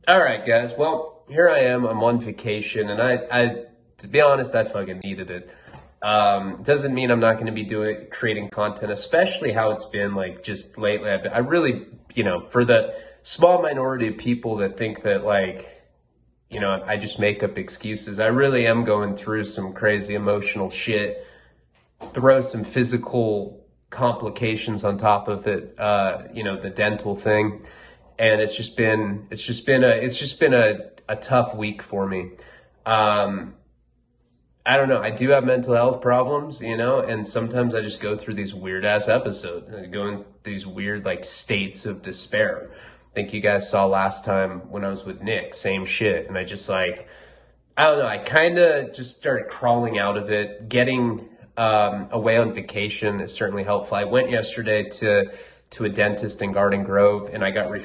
All right, guys. Well, here I am. I'm on vacation, and to be honest, I fucking needed it. Doesn't mean I'm not going to be creating content, especially how it's been like just lately. I really, for the small minority of people that think that I just make up excuses. I really am going through some crazy emotional shit. Throw some physical complications on top of it. The dental thing, and it's just been a tough week for me. Um, I don't know. I do have mental health problems, and sometimes I just go through these weird ass episodes and go in these weird like states of despair. I think you guys saw last time when I was with Nick, same shit. And I don't know. I kind of just started crawling out of it. Getting away on vacation is certainly helpful. I went yesterday to a dentist in Garden Grove, and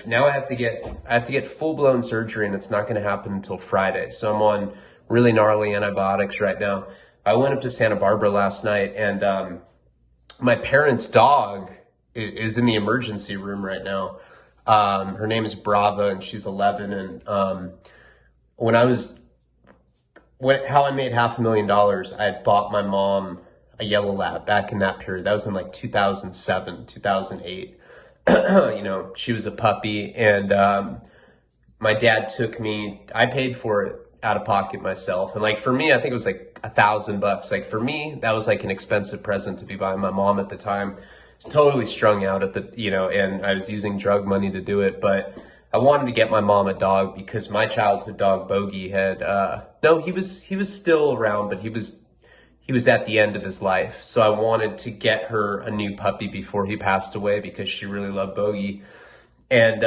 now I have to get full blown surgery, and it's not going to happen until Friday. So I'm on really gnarly antibiotics right now. I went up to Santa Barbara last night, and my parents' dog is in the emergency room right now. Her name is Brava, and she's 11. And when I was how I made $500,000, I had bought my mom a yellow lab back in that period. That was in like 2007, 2008. She was a puppy, and my dad took me. I paid for it out of pocket myself, and like for me, I think it was like $1,000. Like for me, that was like an expensive present to be buying my mom at the time. Totally strung out and I was using drug money to do it, but I wanted to get my mom a dog because my childhood dog Bogey had no, he was still around, but he was at the end of his life. So I wanted to get her a new puppy before he passed away because she really loved Bogey. And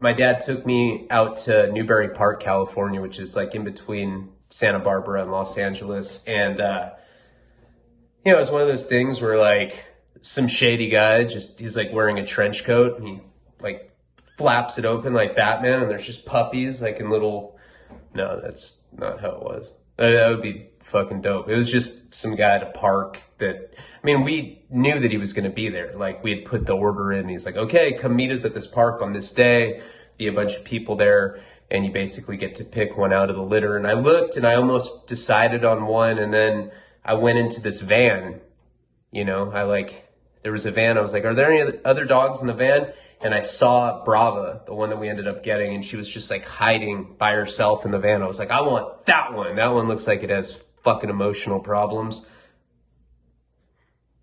my dad took me out to Newbury Park, California, which is like in between Santa Barbara and Los Angeles. And it was one of those things where like some shady guy he's like wearing a trench coat, and he like flaps it open like Batman, and there's just puppies like in little. No, that's not how it was. That would be fucking dope. It was just some guy at a park we knew that he was going to be there. Like we had put the order in. He's like, okay, come meet us at this park on this day. Be a bunch of people there, and you basically get to pick one out of the litter. And I looked, and I almost decided on one, and then I went into this van. There was a van. I was like, are there any other dogs in the van? And I saw Brava, the one that we ended up getting, and she was just like hiding by herself in the van. I was like, I want that one. That one looks like it has fucking emotional problems.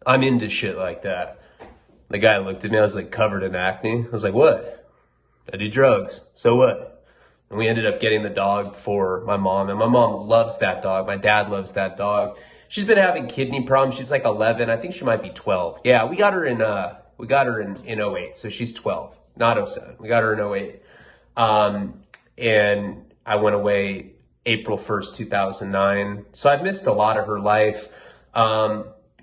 I'm into shit like that. The guy looked at me. I was like covered in acne. I was like, what? I do drugs. So what? And we ended up getting the dog for my mom, and my mom loves that dog. My dad loves that dog. She's been having kidney problems. She's like 11. I think she might be 12. Yeah, we got her in '08. So she's 12, not '07. We got her in '08. And I went away April 1st, 2009. So I've missed a lot of her life.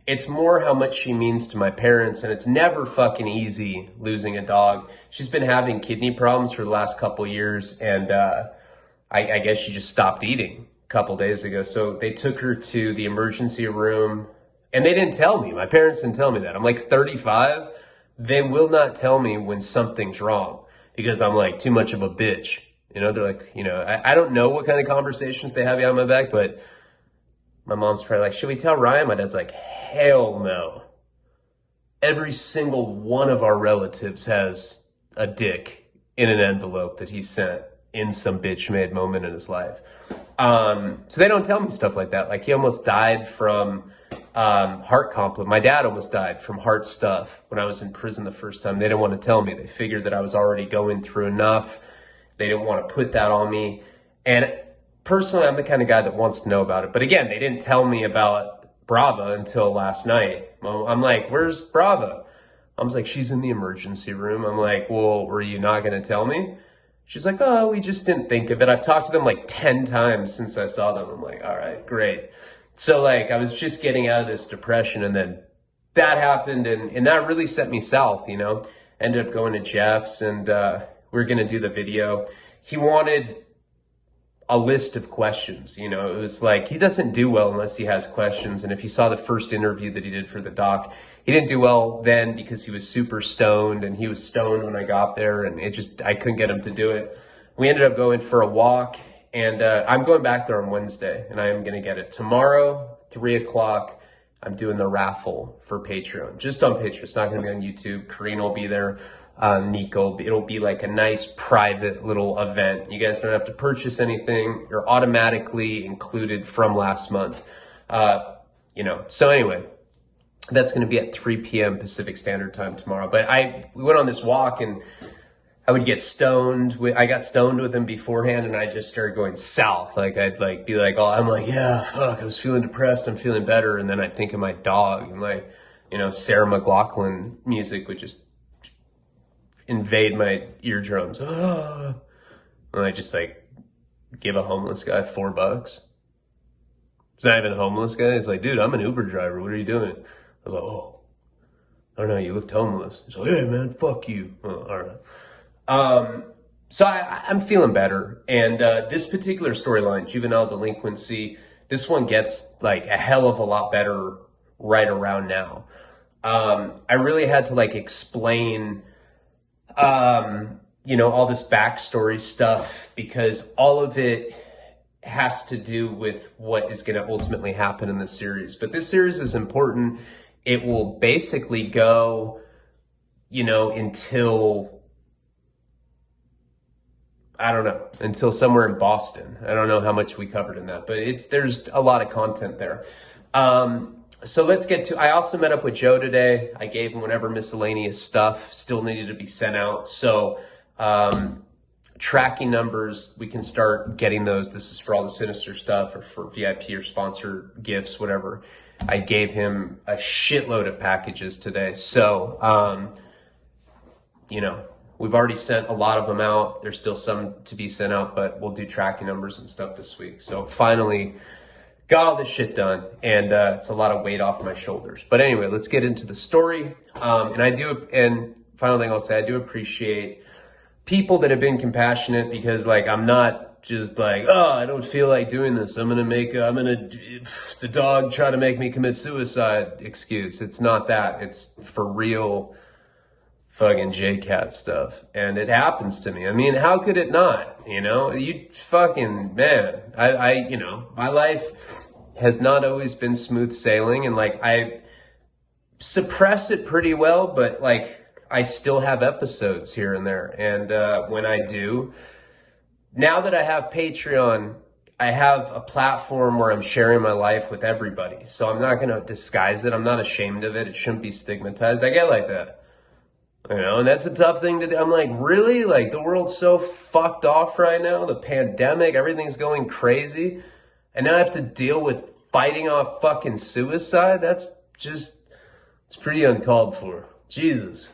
It's more how much she means to my parents, and it's never fucking easy losing a dog. She's been having kidney problems for the last couple years, and I guess she just stopped eating a couple days ago. So they took her to the emergency room, and they didn't tell me. My parents didn't tell me that. I'm like 35. They will not tell me when something's wrong because I'm like too much of a bitch. They're like, I don't know what kind of conversations they have behind my back, but my mom's probably like, should we tell Ryan? My dad's like, hell no. Every single one of our relatives has a dick in an envelope that he sent in some bitch made moment in his life. So they don't tell me stuff like that. Like he almost died from heart complement. My dad almost died from heart stuff when I was in prison the first time. They didn't want to tell me. They figured that I was already going through enough. They didn't want to put that on me. And personally, I'm the kind of guy that wants to know about it. But again, they didn't tell me about Brava until last night. Well, I'm like, where's Brava? I was like, she's in the emergency room. I'm like, well, were you not going to tell me? She's like, oh, we just didn't think of it. I've talked to them like 10 times since I saw them. I'm like, all right, great. So like, I was just getting out of this depression, and then that happened, and that really set me south, Ended up going to Jeff's, and we were going to do the video. He wanted a list of questions. It was like, he doesn't do well unless he has questions. And if you saw the first interview that he did for the doc, he didn't do well then because he was super stoned, and he was stoned when I got there, and I couldn't get him to do it. we ended up going for a walk, and I'm going back there on Wednesday, and I am going to get it. Tomorrow, 3 o'clock, I'm doing the raffle for Patreon, just on Patreon. It's not going to be on YouTube. Karina will be there. Nico, it'll be like a nice private little event. You guys don't have to purchase anything. You're automatically included from last month. So anyway, that's going to be at 3 p.m. Pacific Standard Time tomorrow. But we went on this walk, and I would get stoned. I got stoned with him beforehand, and I just started going south. Like, I'd like be like, oh, I'm like, yeah, fuck, I was feeling depressed. I'm feeling better. And then I'd think of my dog, and like, Sarah McLachlan music would just invade my eardrums. And I just like give a homeless guy $4. He's not even a homeless guy. He's like, dude, I'm an Uber driver. What are you doing? I was like, oh, I don't know. You looked homeless. He's like, hey man, fuck you. Oh, all right. So I'm feeling better. And this particular storyline, juvenile delinquency, this one gets like a hell of a lot better right around now. I really had to like explain all this backstory stuff, because all of it has to do with what is going to ultimately happen in this series. But this series is important. It will basically go, until, I don't know, until somewhere in Boston. I don't know how much we covered in that, but there's a lot of content there. So let's get to, I also met up with Joe today. I gave him whatever miscellaneous stuff still needed to be sent out. So, tracking numbers, we can start getting those. This is for all the Sinister stuff, or for VIP or sponsor gifts, whatever. I gave him a shitload of packages today. So, we've already sent a lot of them out. There's still some to be sent out, but we'll do tracking numbers and stuff this week. So finally got all this shit done, and it's a lot of weight off my shoulders. But anyway, let's get into the story. And final thing I'll say, I do appreciate people that have been compassionate, because like, I'm not just like, oh, I don't feel like doing this. The dog try to make me commit suicide excuse. It's not that. It's for real fucking J-Cat stuff. And it happens to me. I mean, how could it not? You fucking, man, my life has not always been smooth sailing, and like, I suppress it pretty well, but like, I still have episodes here and there. And when I do, now that I have Patreon, I have a platform where I'm sharing my life with everybody. So I'm not going to disguise it. I'm not ashamed of it. It shouldn't be stigmatized. I get like that. And that's a tough thing to do. I'm like, really? Like, the world's so fucked off right now. The pandemic, everything's going crazy. And now I have to deal with fighting off fucking suicide. It's pretty uncalled for. Jesus.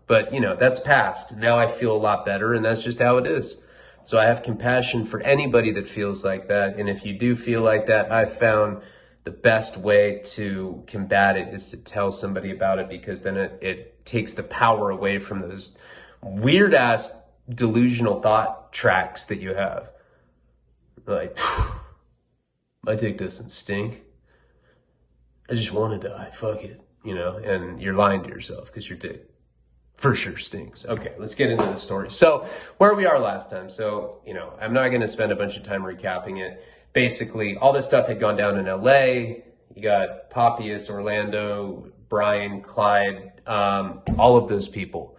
But, that's past. Now I feel a lot better, and that's just how it is. So I have compassion for anybody that feels like that. And if you do feel like that, I've found the best way to combat it is to tell somebody about it, because then it takes the power away from those weird ass delusional thought tracks that you have. Like, my dick doesn't stink. I just want to die. Fuck it. And you're lying to yourself, because your dick for sure stinks. Okay, let's get into the story. So where we are last time. So, I'm not going to spend a bunch of time recapping it. Basically, all this stuff had gone down in LA. You got Papias, Orlando, Brian, Clyde, all of those people.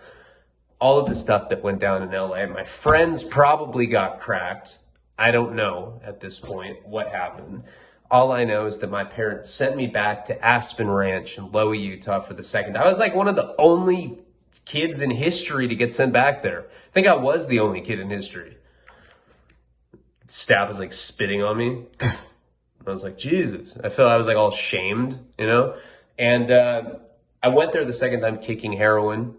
All of the stuff that went down in LA. My friends probably got cracked. I don't know at this point what happened. All I know is that my parents sent me back to Aspen Ranch in Loa, Utah for the second time. I was like one of the only kids in history to get sent back there. I think I was the only kid in history. Staff was like spitting on me. I was like, Jesus. I felt I was like all shamed, And I went there the second time kicking heroin.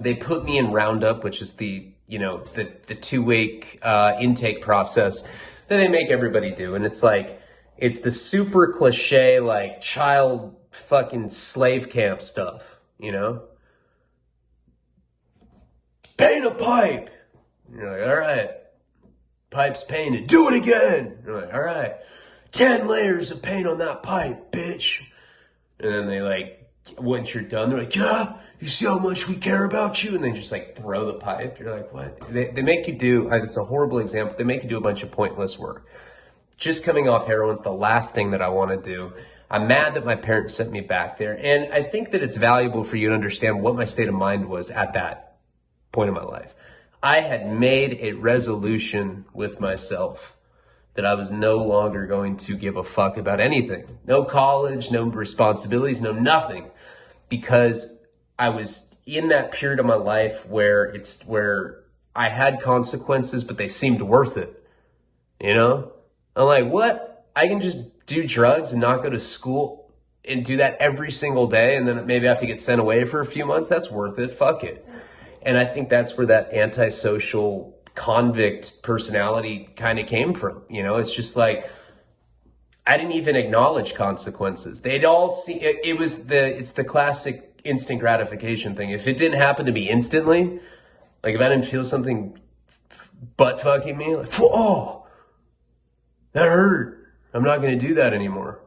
They put me in Roundup, which is the 2-week intake process that they make everybody do. And it's like, it's the super cliche, like child fucking slave camp stuff, Paint a pipe. You're like, all right. Pipe's painted. Do it again. You're like, all right. 10 layers of paint on that pipe, bitch. And then they like, once you're done, they're like, yeah, you see how much we care about you? And they just like throw the pipe. You're like, what? They make you do, it's a horrible example. They make you do a bunch of pointless work. Just coming off heroin's the last thing that I want to do. I'm mad that my parents sent me back there. And I think that it's valuable for you to understand what my state of mind was at that point in my life. I had made a resolution with myself that I was no longer going to give a fuck about anything. No college, no responsibilities, no nothing. Because I was in that period of my life where I had consequences, but they seemed worth it. You know? I'm like, what? I can just do drugs and not go to school and do that every single day, and then maybe I have to get sent away for a few months? That's worth it. Fuck it. And I think that's where that antisocial convict personality kind of came from. You know, it's just like, I didn't even acknowledge consequences. They'd all see it. It's the classic instant gratification thing. If it didn't happen to me instantly, like if I didn't feel something butt fucking me, like, oh, that hurt. I'm not going to do that anymore.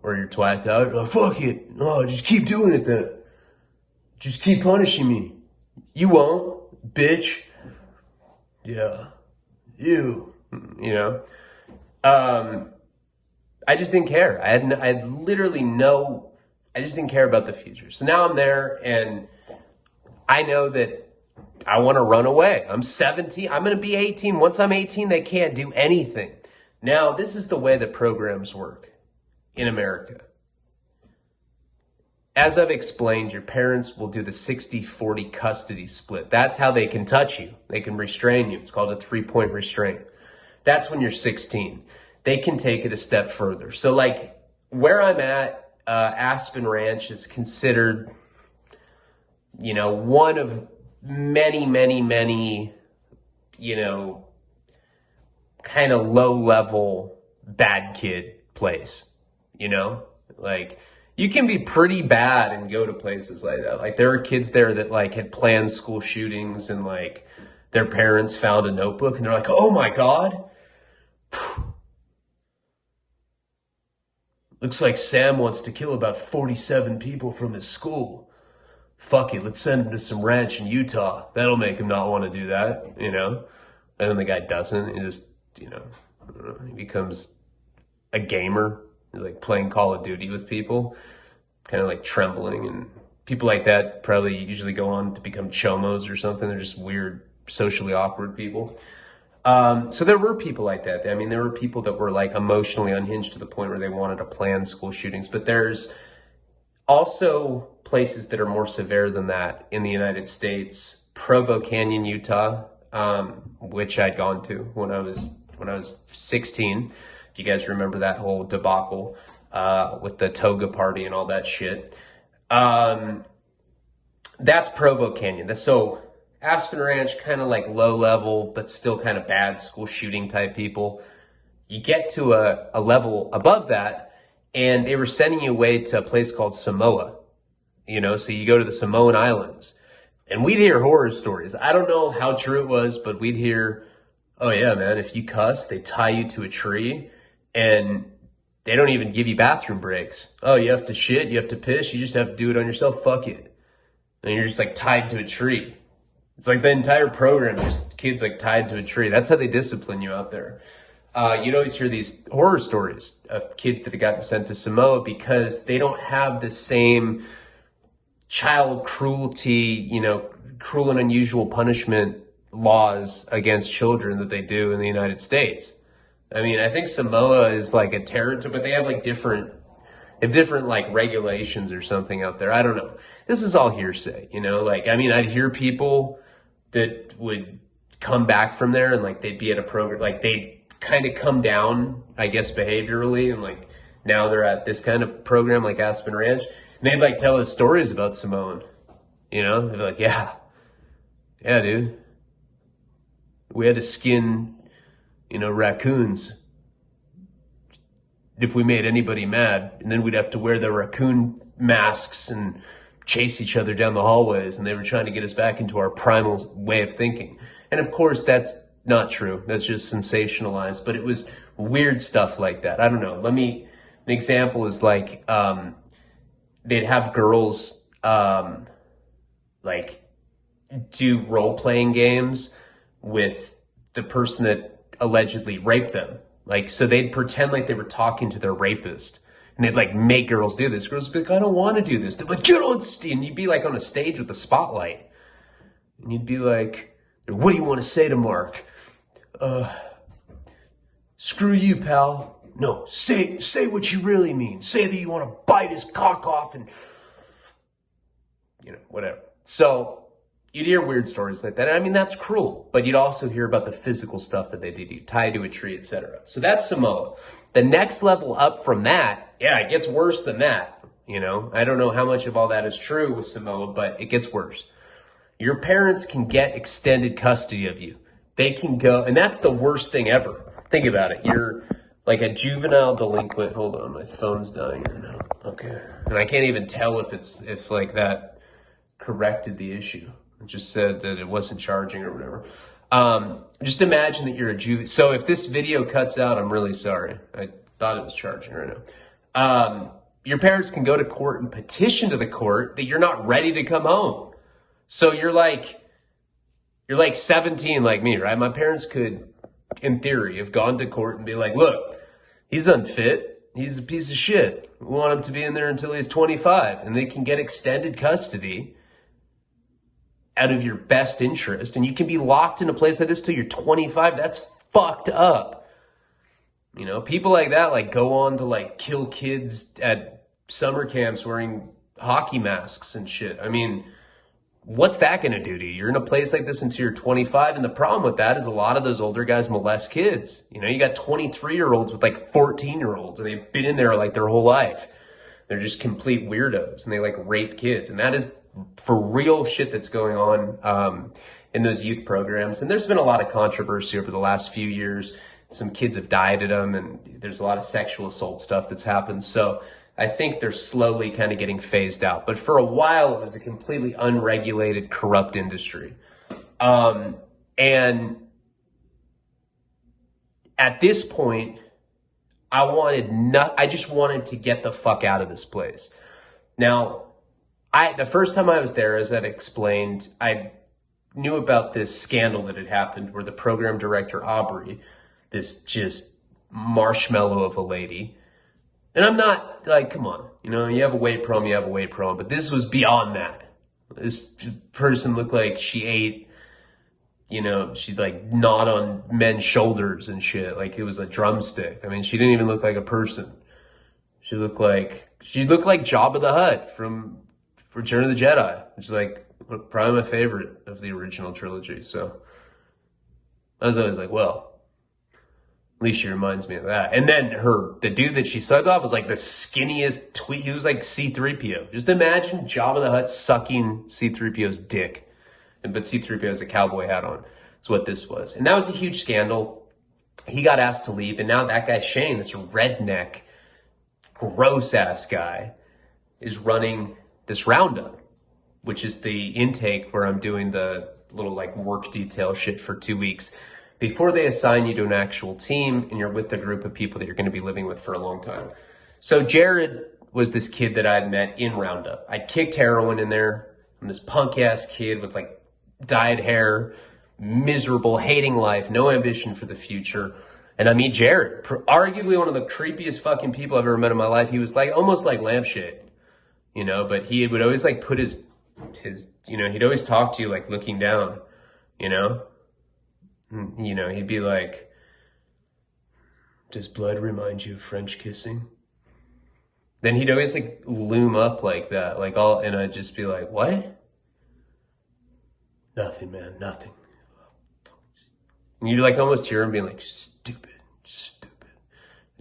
Or you're twacked out. You're like, fuck it. Oh, just keep doing it then. Just keep punishing me. You won't, bitch. Yeah. You know. I just didn't care. I had literally I just didn't care about the future. So now I'm there and I know that I want to run away. I'm 17. I'm going to be 18. Once I'm 18, they can't do anything. Now, this is the way that programs work in America. As I've explained, your parents will do the 60-40 custody split. That's how they can touch you. They can restrain you. It's called a 3-point restraint. That's when you're 16. They can take it a step further. So like where I'm at, Aspen Ranch is considered, you know, one of many, you know, kind of low level bad kid place, you know, like you can be pretty bad and go to places like that. Like there are kids there that like had planned school shootings and like their parents found a notebook and they're like, oh my God. Looks like Sam wants to kill about 47 people from his school. Fuck it, let's send him to some ranch in Utah. That'll make him not want to do that, you know? And then the guy doesn't. He just, you know, he becomes a gamer. He's like playing Call of Duty with people, kind of like trembling. And people like that probably usually go on to become chomos or something. They're just weird, socially awkward people. So there were people like that. I mean, there were people that were like emotionally unhinged to the point where they wanted to plan school shootings. But there's also places that are more severe than that in the United States. Provo Canyon, Utah, which I'd gone to when I was 16. If you guys remember that whole debacle with the toga party and all that shit. That's Provo Canyon. So Aspen Ranch, kind of like low level, but still kind of bad school shooting type people. You get to a level above that, and they were sending you away to a place called Samoa. You know, so you go to the Samoan Islands, and we'd hear horror stories. I don't know how true it was, but we'd hear, oh yeah, man, if you cuss, they tie you to a tree, and they don't even give you bathroom breaks. Oh, you have to shit, you have to piss, you just have to do it on yourself, fuck it. And you're just like tied to a tree. It's like the entire program, just kids like tied to a tree. That's how they discipline you out there. You'd always hear these horror stories of kids that had gotten sent to Samoa because they don't have the same child cruelty, you know, cruel and unusual punishment laws against children that they do in the United States. I mean, I think Samoa is like a territory, but they have like different like regulations or something out there. I don't know. This is all hearsay, you know, like, I mean, I'd hear people that would come back from there and like they'd be at a program, like they'd kind of come down, I guess, behaviorally, and like now they're at this kind of program like Aspen Ranch, and they'd like tell us stories about Samoan, you know, they'd be like, yeah, dude, we had to skin, you know, raccoons if we made anybody mad, and then we'd have to wear the raccoon masks and chase each other down the hallways, and they were trying to get us back into our primal way of thinking. And of course, that's not true. That's just sensationalized, but it was weird stuff like that. I don't know. An example is like, they'd have girls, like do role-playing games with the person that allegedly raped them. Like, so they'd pretend like they were talking to their rapist. And they'd like make girls do this. Girls would be like, I don't want to do this. They're like, get on stage. And you'd be like on a stage with a spotlight. And you'd be like, what do you want to say to Mark? Screw you, pal. No, say what you really mean. Say that you want to bite his cock off and, whatever. So you'd hear weird stories like that. I mean, that's cruel, but you'd also hear about the physical stuff that they do, tie to a tree, etc. So that's Samoa. The next level up from that, yeah, it gets worse than that. I don't know how much of all that is true with Samoa, but it gets worse. Your parents can get extended custody of you. They can go, and that's the worst thing ever. Think about it. You're like a juvenile delinquent. Hold on, my phone's dying right now. Okay. And I can't even tell if like that corrected the issue. It just said that it wasn't charging or whatever. Just imagine that you're a juvie. So if this video cuts out, I'm really sorry. I thought it was charging right now. Your parents can go to court and petition to the court that you're not ready to come home. So you're like 17 like me, right? My parents could, in theory, have gone to court and be like, look, he's unfit. He's a piece of shit. We want him to be in there until he's 25. And they can get extended custody out of your best interest. And you can be locked in a place like this till you're 25. That's fucked up. People like that like go on to like kill kids at summer camps wearing hockey masks and shit. I mean, what's that going to do to you? You're in a place like this until you're 25. And the problem with that is a lot of those older guys molest kids. You got 23-year-olds with like 14-year-olds. And they've been in there like their whole life. They're just complete weirdos. And they like rape kids. And that is for real shit that's going on in those youth programs. And there's been a lot of controversy over the last few years. Some kids have died at them. And there's a lot of sexual assault stuff that's happened. So I think they're slowly kind of getting phased out. But for a while, it was a completely unregulated, corrupt industry. And at this point, I just wanted to get the fuck out of this place. Now, the first time I was there, as I've explained, I knew about this scandal that had happened where the program director, Aubrey, this just marshmallow of a lady, and I'm not like, come on, you have a weight problem, but this was beyond that. This person looked like she ate, she'd like gnawed on men's shoulders and shit. Like it was a drumstick. I mean, she didn't even look like a person. She looked like Jabba the Hutt from Return of the Jedi, which is like probably my favorite of the original trilogy. So I was always like, well, at least she reminds me of that. And then the dude that she sucked off was like the skinniest tweet. He was like C-3PO. Just imagine Jabba the Hutt sucking C-3PO's dick. But C-3PO has a cowboy hat on. That's what this was. And that was a huge scandal. He got asked to leave. And now that guy, Shane, this redneck, gross ass guy, is running this roundup, which is the intake where I'm doing the little like work detail shit for 2 weeks before they assign you to an actual team and you're with the group of people that you're going to be living with for a long time. So Jared was this kid that I'd met in Roundup. I'd kicked heroin in there. I'm this punk ass kid with like dyed hair, miserable, hating life, no ambition for the future. And I meet Jared, arguably one of the creepiest fucking people I've ever met in my life. He was like almost like lampshade, but he would always like put his he'd always talk to you like looking down, he'd be like, does blood remind you of French kissing? Then he'd always like loom up like that, and I'd just be like, what? Nothing, man, nothing. And you'd like almost hear him being like, stupid.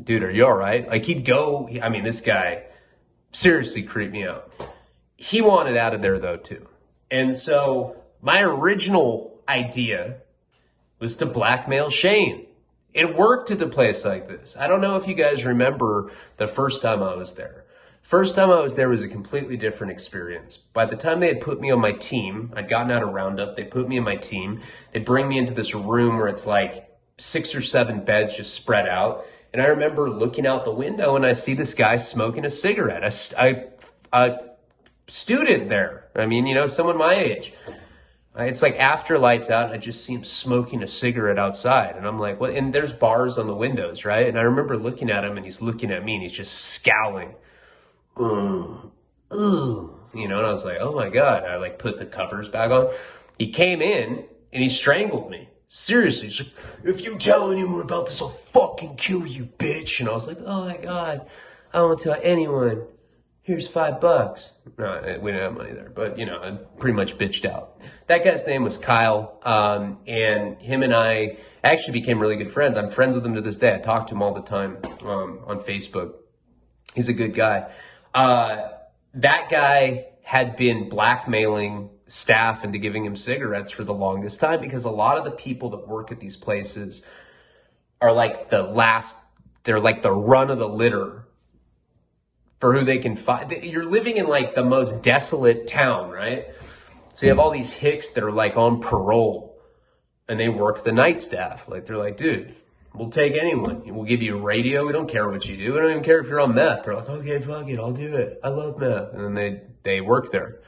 Dude, are you all right? Like this guy seriously creeped me out. He wanted out of there though too. And so my original idea was to blackmail Shane. It worked at a place like this. I don't know if you guys remember the first time I was there. First time I was there was a completely different experience. By the time they had put me on my team, I'd gotten out of Roundup, they put me in my team, they bring me into this room where it's like 6 or 7 beds just spread out. And I remember looking out the window and I see this guy smoking a cigarette. student there. I mean, you know, someone my age. It's like after lights out, I just see him smoking a cigarette outside. And I'm like, what? And there's bars on the windows, right? And I remember looking at him and he's looking at me and he's just scowling. Ooh, ooh. You know, and I was like, oh my God. I like put the covers back on. He came in and he strangled me. Seriously. He's like, if you tell anyone about this, I'll fucking kill you, bitch. And I was like, oh my God. I won't tell anyone. Here's $5. No, we didn't have money there, but you know, I pretty much bitched out. That guy's name was Kyle, and him and I actually became really good friends. I'm friends with him to this day. I talk to him all the time on Facebook. He's a good guy. That guy had been blackmailing staff into giving him cigarettes for the longest time because a lot of the people that work at these places are like they're like the run of the litter for who they can find. You're living in like the most desolate town, right? So you have all these hicks that are like on parole and they work the night staff. Like they're like, dude, we'll take anyone. We'll give you a radio. We don't care what you do. We don't even care if you're on meth. They're like, okay, fuck it. I'll do it. I love meth. And then they work there.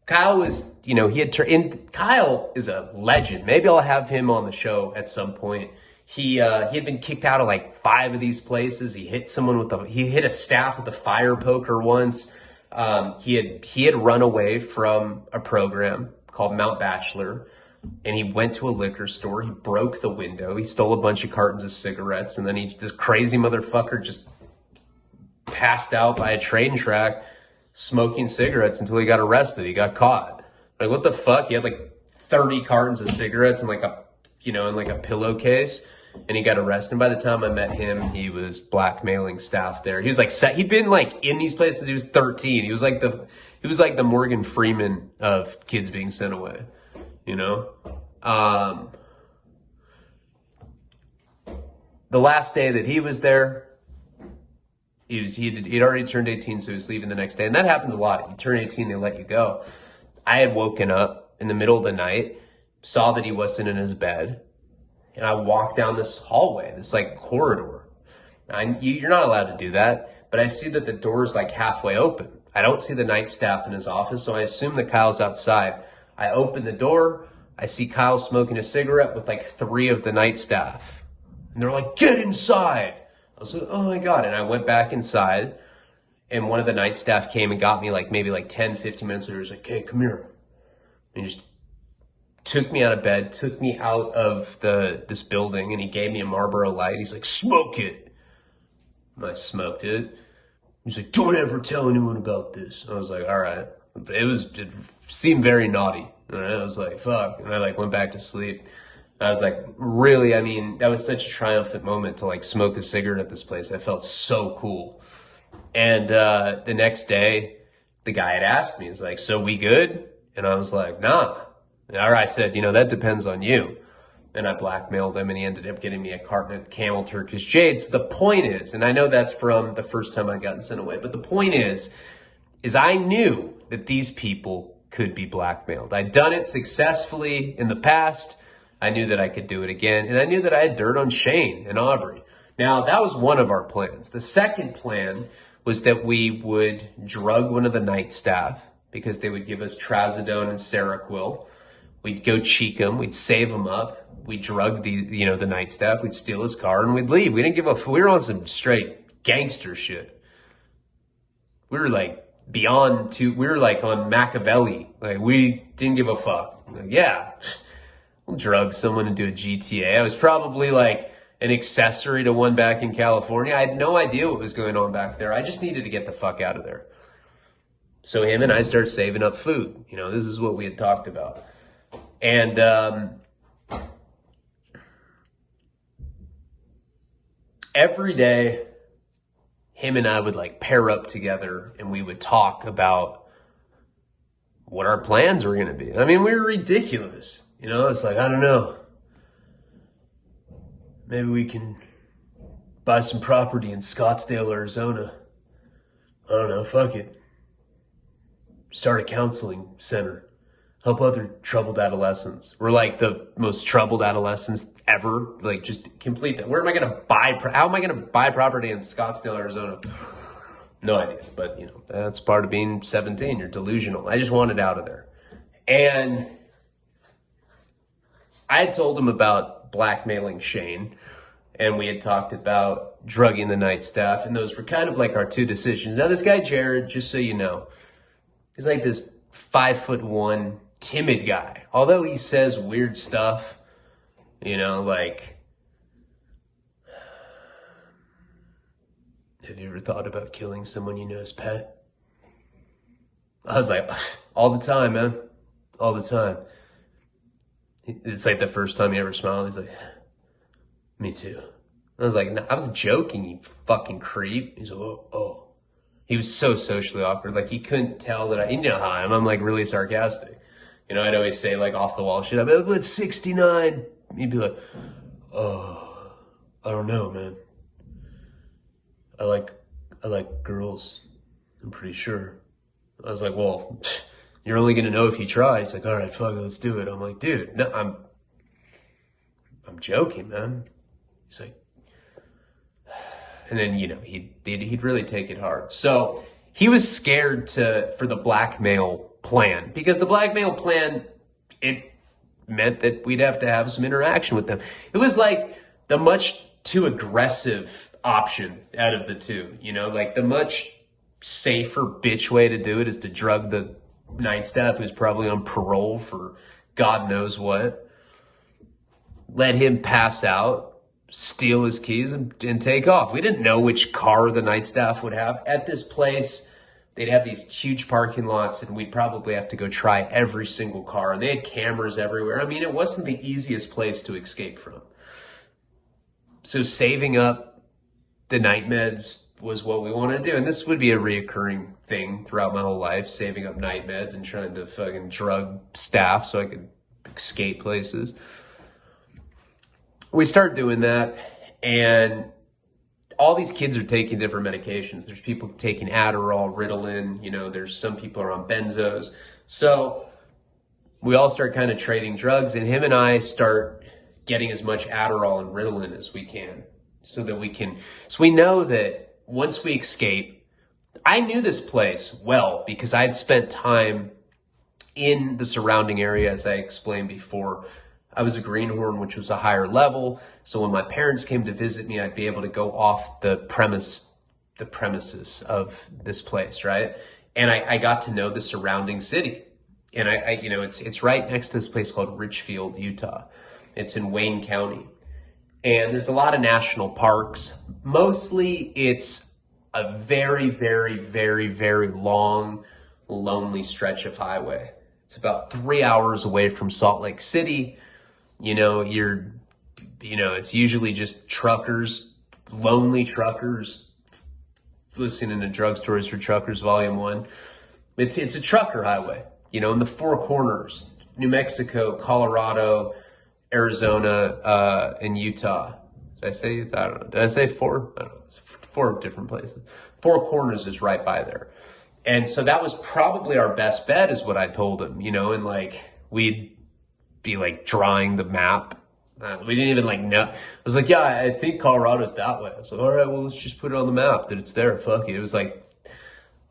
Kyle was, you know, Kyle is a legend. Maybe I'll have him on the show at some point. He had been kicked out of like 5 of these places. He hit a staff with a fire poker once. He had run away from a program called Mount Bachelor, and he went to a liquor store. He broke the window. He stole a bunch of cartons of cigarettes, and then this crazy motherfucker just passed out by a train track smoking cigarettes until he got arrested. He got caught. Like, what the fuck? He had like 30 cartons of cigarettes in like a pillowcase. And he got arrested. By the time I met him, he was blackmailing staff there. He was like he'd been like in these places. He was 13. He was like the Morgan Freeman of kids being sent away, you know? The last day that he was there, he'd already turned 18, so he was leaving the next day. And that happens a lot. You turn 18, they let you go. I had woken up in the middle of the night, saw that he wasn't in his bed. And I walk down this hallway, this like corridor. You're not allowed to do that, but I see that the door is like halfway open. I don't see the night staff in his office, so I assume that Kyle's outside. I open the door. I see Kyle smoking a cigarette with like 3 of the night staff. And they're like, get inside. I was like, oh my God. And I went back inside, and one of the night staff came and got me like maybe like 10, 15 minutes later. He was like, hey, come here. And he just took me out of bed, took me out of this building, and he gave me a Marlboro Light. He's like, smoke it. And I smoked it. He's like, don't ever tell anyone about this. I was like, all right. It seemed very naughty. And I was like, fuck. And I like went back to sleep. I was like, really, I mean, that was such a triumphant moment to like smoke a cigarette at this place. I felt so cool. And the next day, the guy had asked me, he's like, so we good? And I was like, nah. Or I said, you know, that depends on you. And I blackmailed him, and he ended up getting me a carton of Camel Turkish Jades. The point is, and I know that's from the first time I got sent away, but the point is I knew that these people could be blackmailed. I'd done it successfully in the past. I knew that I could do it again. And I knew that I had dirt on Shane and Aubrey. Now, that was one of our plans. The second plan was that we would drug one of the night staff because they would give us Trazodone and Seroquel. We'd go cheek him. We'd save him up. We'd drug the night staff. We'd steal his car and we'd leave. We didn't give a f. We were on some straight gangster shit. We were like we were like on Machiavelli. Like, we didn't give a fuck. Like, yeah, we'll drug someone and do a GTA. I was probably like an accessory to one back in California. I had no idea what was going on back there. I just needed to get the fuck out of there. So him and I started saving up food. You know, this is what we had talked about. And every day, him and I would like pair up together and we would talk about what our plans were going to be. I mean, we were ridiculous. You know, it's like, I don't know. Maybe we can buy some property in Scottsdale, Arizona. I don't know, fuck it. Start a counseling center. Help other troubled adolescents. We're like the most troubled adolescents ever. Like, just complete that. How am I going to buy property in Scottsdale, Arizona? No idea, but you know, that's part of being 17. You're delusional. I just wanted out of there. And I had told him about blackmailing Shane, and we had talked about drugging the night staff, and those were kind of like our two decisions. Now, this guy, Jared, just so you know, he's like this 5'1", timid guy. Although he says weird stuff, you know, like, have you ever thought about killing someone you know as pet? I was like, all the time, man. All the time. It's like the first time he ever smiled. He's like, me too. I was like, no, I was joking, you fucking creep. He's like, oh. He was so socially awkward. Like, he couldn't tell that you know how I am. I'm like really sarcastic. You know, I'd always say like off the wall shit. I'd be like, it's 69. He'd be like, oh, I don't know, man. I like girls. I'm pretty sure. I was like, well, you're only gonna know if you try. He's like, all right, fuck it, let's do it. I'm like, dude, no, I'm joking, man. He's like, and then, you know, he'd really take it hard. So he was scared for the blackmail plan, because the blackmail plan, it meant that we'd have to have some interaction with them. It was like the much too aggressive option out of the two, you know, like the much safer bitch way to do it is to drug the night staff who's probably on parole for God knows what, let him pass out, steal his keys and take off. We didn't know which car the night staff would have. At this place, they'd have these huge parking lots and we'd probably have to go try every single car. And they had cameras everywhere. I mean, it wasn't the easiest place to escape from. So saving up the night meds was what we wanted to do. And this would be a reoccurring thing throughout my whole life, saving up night meds and trying to fucking drug staff so I could escape places. We start doing that, and all these kids are taking different medications. There's people taking Adderall, Ritalin, you know, there's some people are on benzos. So we all start kind of trading drugs, and him and I start getting as much Adderall and Ritalin as we can so we know that once we escape, I knew this place well because I had spent time in the surrounding area, as I explained before. I was a greenhorn, which was a higher level. So when my parents came to visit me, I'd be able to go off the premises of this place, right? And I got to know the surrounding city. And I you know, it's right next to this place called Richfield, Utah. It's in Wayne County. And there's a lot of national parks. Mostly it's a very, very, very, very long, lonely stretch of highway. It's about 3 hours away from Salt Lake City. You know, it's usually just truckers, lonely truckers, listening to Drug Stories for Truckers, Volume 1. It's a trucker highway, you know, in the four corners, New Mexico, Colorado, Arizona, and Utah. Did I say Utah? I don't know. Did I say four? I don't know. It's 4 different places. Four corners is right by there. And so that was probably our best bet is what I told him, you know, and like we'd be like drawing the map. We didn't even like know. I was like, yeah, I think Colorado's that way. I was like, all right, well, let's just put it on the map that it's there. Fuck it. It was like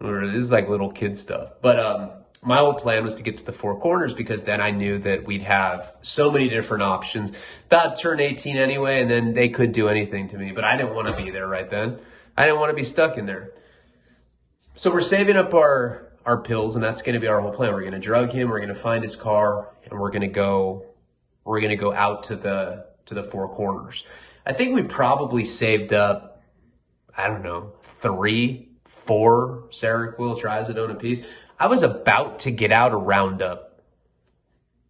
little kid stuff. But my whole plan was to get to the Four Corners because then I knew that we'd have so many different options. About to turn 18 anyway, and then they could do anything to me. But I didn't want to be there right then. I didn't want to be stuck in there. So we're saving up our pills, and that's going to be our whole plan. We're going to drug him. We're going to find his car, and we're going to go out to the Four Corners. I think we probably saved up, I don't know, 3, 4 Seroquel trazodone apiece. I was about to get out a Roundup,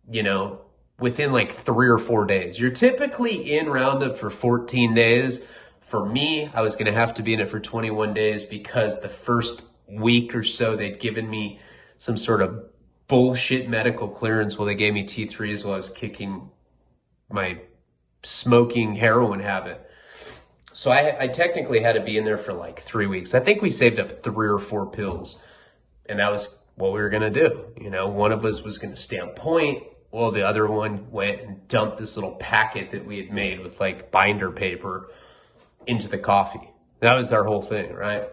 you know, within like 3 or 4 days. You're typically in Roundup for 14 days. For me, I was going to have to be in it for 21 days because the first week or so they'd given me some sort of bullshit medical clearance while they gave me T3s while I was kicking my smoking heroin habit. So I technically had to be in there for like 3 weeks. I think we saved up 3 or 4 pills, and that was what we were going to do. You know, one of us was going to stay on point. Well, the other one went and dumped this little packet that we had made with like binder paper into the coffee. That was our whole thing, right?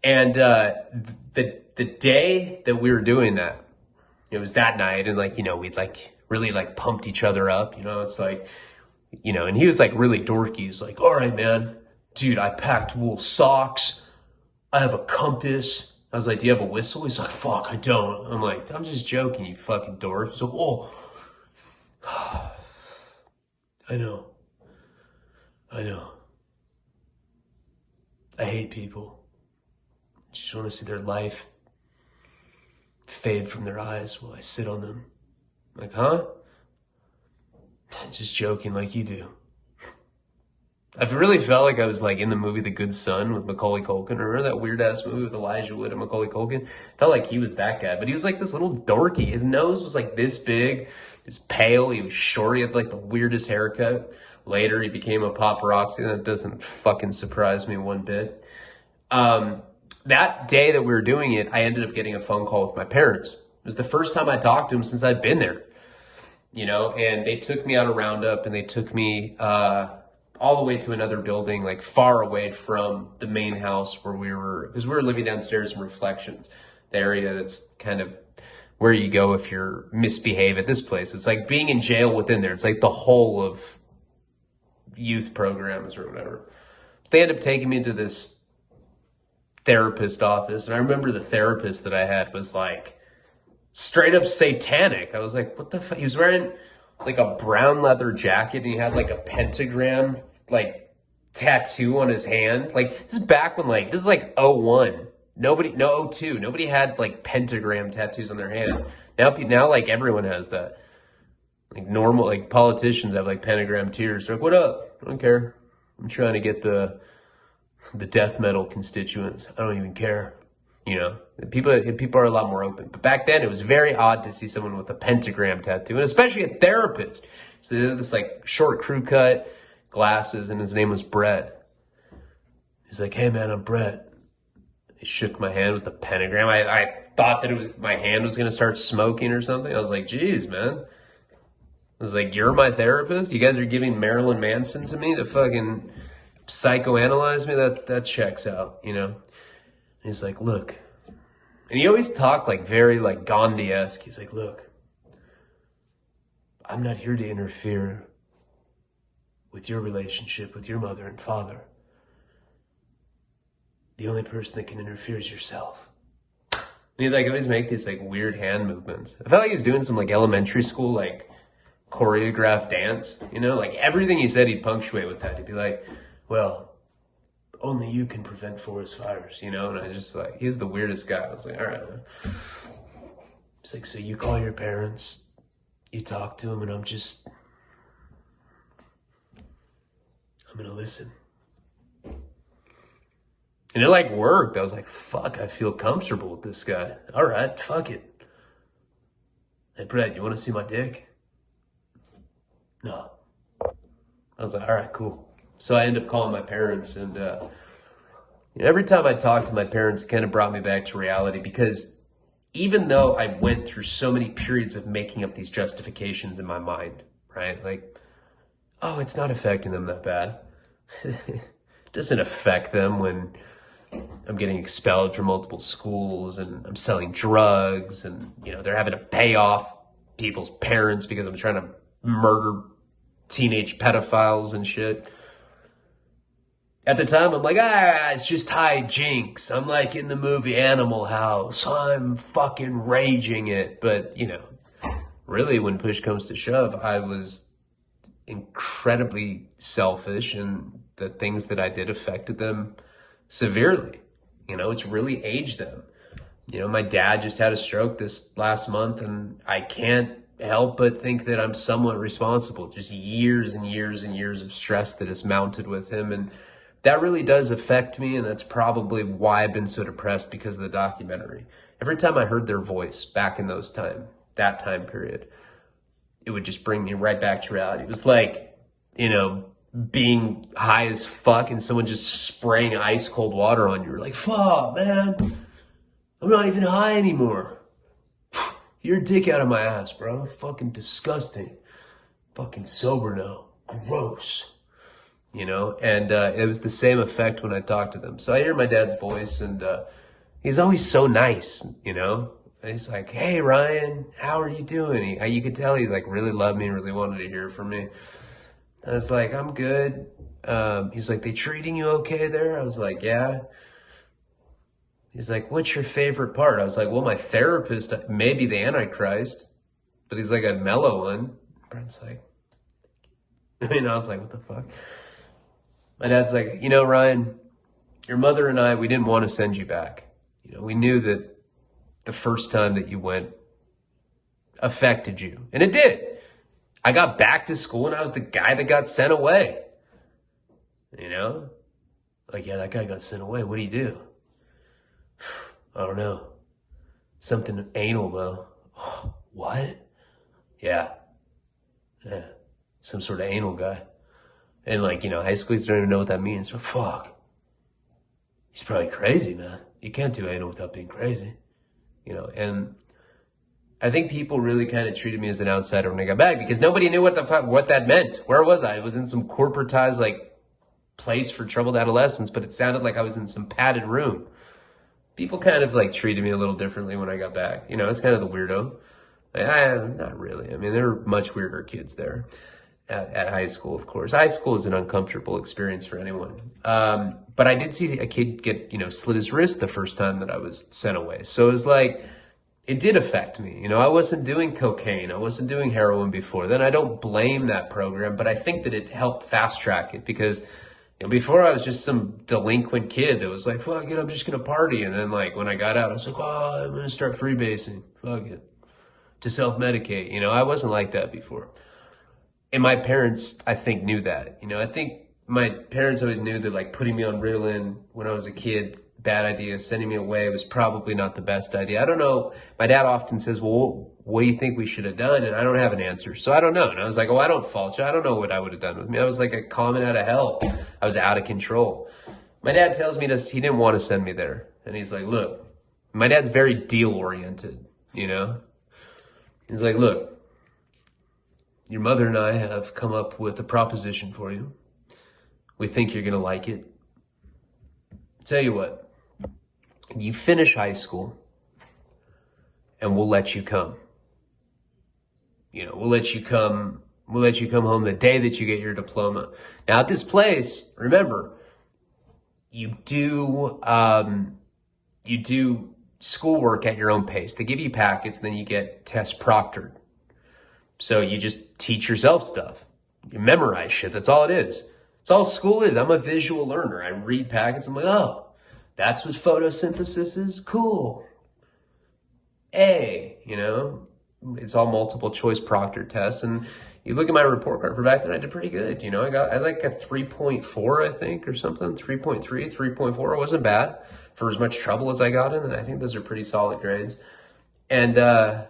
And the day that we were doing that, it was that night, and like, we'd like really like pumped each other up, it's like, and he was like really dorky. He's like, all right, man, dude, I packed wool socks. I have a compass. I was like, do you have a whistle? He's like, fuck, I don't. I'm like, I'm just joking, you fucking dork. He's like, oh, I know. I hate people. Just want to see their life fade from their eyes while I sit on them. I'm like, huh? Just joking like you do. I really felt like I was like in the movie The Good Son with Macaulay Culkin. Remember that weird ass movie with Elijah Wood and Macaulay Culkin? Felt like he was that guy, but he was like this little dorky. His nose was like this big. He was pale. He was short. He had like the weirdest haircut. Later, he became a paparazzi. That doesn't fucking surprise me one bit. That day that we were doing it, I ended up getting a phone call with my parents. It was the first time I talked to them since I'd been there, and they took me out of Roundup, and they took me all the way to another building, like far away from the main house where because we were living downstairs in Reflections, the area that's kind of where you go if you're misbehave at this place. It's like being in jail within there. It's like the whole of youth programs or whatever. So they ended up taking me to this therapist office, and I remember the therapist that I had was like straight up satanic. I was like, what the fuck? He was wearing like a brown leather jacket, and he had like a pentagram like tattoo on his hand. Like, this is back when this is like '01. '02. Nobody had like pentagram tattoos on their hand. Now like everyone has that. Like normal, like politicians have like pentagram tears. They're like, what up? I don't care. I'm trying to get the death metal constituents. I don't even care. People are a lot more open. But back then, it was very odd to see someone with a pentagram tattoo, and especially a therapist. So they had this like short crew cut, glasses, and his name was Brett. He's like, hey man, I'm Brett. He shook my hand with the pentagram. I thought that my hand was gonna start smoking or something. I was like, geez, man. I was like, you're my therapist? You guys are giving Marilyn Manson to me to fucking psychoanalyze me? That checks out, And he's like, look. And he always talked like very like Gandhi-esque. He's like, look, I'm not here to interfere with your relationship with your mother and father. The only person that can interfere is yourself. And he'd like always make these like weird hand movements. I felt like he was doing some like elementary school like choreographed dance, like everything he said he'd punctuate with that. He'd be like, well, only you can prevent forest fires, and I just like, he was the weirdest guy. I was like, all right, man. It's like, so you call your parents, you talk to them, and I'm gonna listen. And it like worked. I was like, fuck, I feel comfortable with this guy. All right, fuck it. Hey, Brett, you want to see my dick? No. I was like, all right, cool. So I ended up calling my parents, and every time I talked to my parents, it kind of brought me back to reality, because even though I went through so many periods of making up these justifications in my mind, right? Like, oh, it's not affecting them that bad. It doesn't affect them when I'm getting expelled from multiple schools and I'm selling drugs, and, they're having to pay off people's parents because I'm trying to murder teenage pedophiles and shit. At the time, I'm like, it's just hijinks. I'm like in the movie Animal House. I'm fucking raging it. But, really when push comes to shove, I was incredibly selfish, and the things that I did affected them severely. It's really aged them. My dad just had a stroke this last month, and I can't help but think that I'm somewhat responsible. Just years and years and years of stress that has mounted with him, and that really does affect me, and that's probably why I've been so depressed, because of the documentary. Every time I heard their voice back in that time period, it would just bring me right back to reality. It was like, being high as fuck and someone just spraying ice cold water on you. You're like, fuck, man, I'm not even high anymore. Your dick out of my ass, bro. Fucking disgusting. Fucking sober now. Gross. And it was the same effect when I talked to them. So I hear my dad's voice, and He's always so nice, you know? And he's like, hey, Ryan, how are you doing? You could tell he like really loved me, really wanted to hear from me. I was like, I'm good. He's like, they treating you okay there? I was like, yeah. He's like, what's your favorite part? I was like, well, my therapist, maybe the Antichrist, but he's like a mellow one. Brent's like, you know, I was like, what the fuck? My dad's like, you know, Ryan, your mother and I, we didn't want to send you back. You know, we knew that the first time that you went affected you. And it did. I got back to school and I was the guy that got sent away. You know? Like, yeah, that guy got sent away. What did he do? I don't know. Something anal, though. What? Yeah. Some sort of anal guy. And like, you know, high schools don't even know what that means. So fuck. He's probably crazy, man. You can't do anal without being crazy. You know, and I think people really kind of treated me as an outsider when I got back because nobody knew what that meant. Where was I? I was in some corporatized like place for troubled adolescents, but it sounded like I was in some padded room. People kind of like treated me a little differently when I got back. You know, it's kind of the weirdo. Not really. I mean, there were much weirder kids there at high school, of course. High school is an uncomfortable experience for anyone. But I did see a kid get, you know, slit his wrist the first time that I was sent away. So it was like, it did affect me. You know, I wasn't doing cocaine. I wasn't doing heroin before then. I don't blame that program, but I think that it helped fast track it because, you know, before I was just some delinquent kid that was like, fuck it, I'm just going to party. And then like when I got out, I was like, oh, I'm going to start freebasing. Fuck it. To self-medicate. You know, I wasn't like that before. And my parents, I think, knew that. You know, I think my parents always knew that like putting me on Ritalin when I was a kid, bad idea. Sending me away was probably not the best idea. I don't know. My dad often says, well, what do you think we should have done? And I don't have an answer. So I don't know. And I was like, oh, I don't fault you. I don't know what I would have done with me. I was like a common out of hell. I was out of control. My dad tells me he didn't want to send me there. And he's like, look, my dad's very deal oriented, you know? He's like, look, your mother and I have come up with a proposition for you. We think you're going to like it. Tell you what, you finish high school and we'll let you come. You know, we'll let you come home the day that you get your diploma. Now at this place, remember, you do schoolwork at your own pace. They give you packets, then you get test proctored. So you just teach yourself stuff. You memorize shit. That's all it is. That's all school is. I'm a visual learner. I read packets. I'm like, oh, that's what photosynthesis is? Cool. You know, it's all multiple choice proctor tests. And you look at my report card for back then, I did pretty good. You know, I like a 3.4, I think, or something, 3.3, 3.4. It wasn't bad for as much trouble as I got in. And I think those are pretty solid grades. And I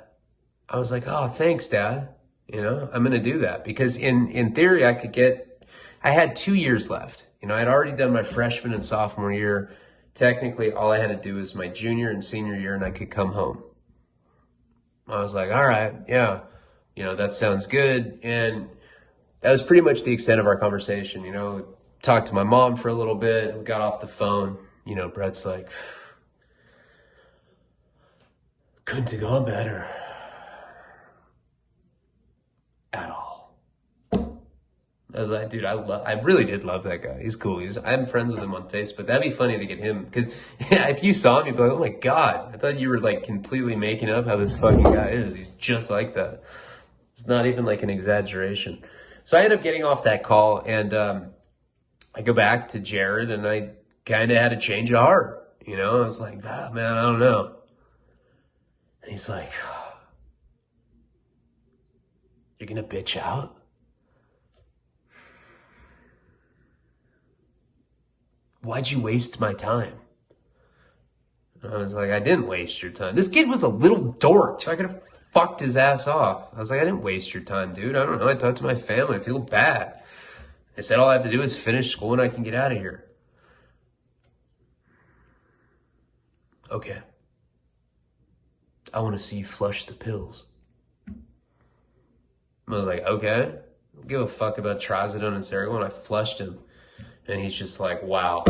was like, oh, thanks, Dad. You know, I'm going to do that because in theory, I had 2 years left. You know, I'd already done my freshman and sophomore year. Technically, all I had to do was my junior and senior year and I could come home. I was like, all right, yeah, you know, that sounds good. And that was pretty much the extent of our conversation. You know, talked to my mom for a little bit. We got off the phone. You know, Brett's like, couldn't have gone better. At all. I was like, dude, I really did love that guy. He's cool. I'm friends with him on Facebook. That'd be funny to get him because if you saw him, you'd be like, oh my God, I thought you were like completely making up how this fucking guy is. He's just like that. It's not even like an exaggeration. So I ended up getting off that call and I go back to Jared and I kind of had a change of heart. You know, I was like, man, I don't know. And he's like, you're gonna bitch out? Why'd you waste my time? And I was like, I didn't waste your time. This kid was a little dork. So I could have fucked his ass off. I was like, I didn't waste your time, dude. I don't know. I talked to my family. I feel bad. They said all I have to do is finish school and I can get out of here. Okay. I want to see you flush the pills. I was like, okay. I don't give a fuck about trazodone and Ceregon. I flushed him. And he's just like, wow.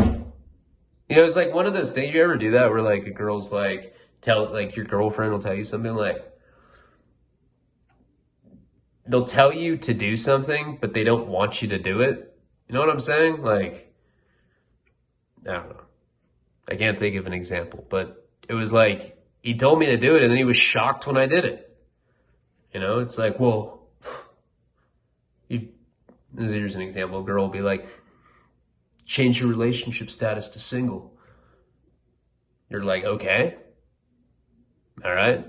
You know, it's like one of those things. You ever do that where like a girl's like like your girlfriend will tell you something like they'll tell you to do something, but they don't want you to do it. You know what I'm saying? Like, I don't know. I can't think of an example, but it was like he told me to do it and then he was shocked when I did it. You know, it's like, well, you, here's an example. A girl will be like, change your relationship status to single. You're like, okay, all right,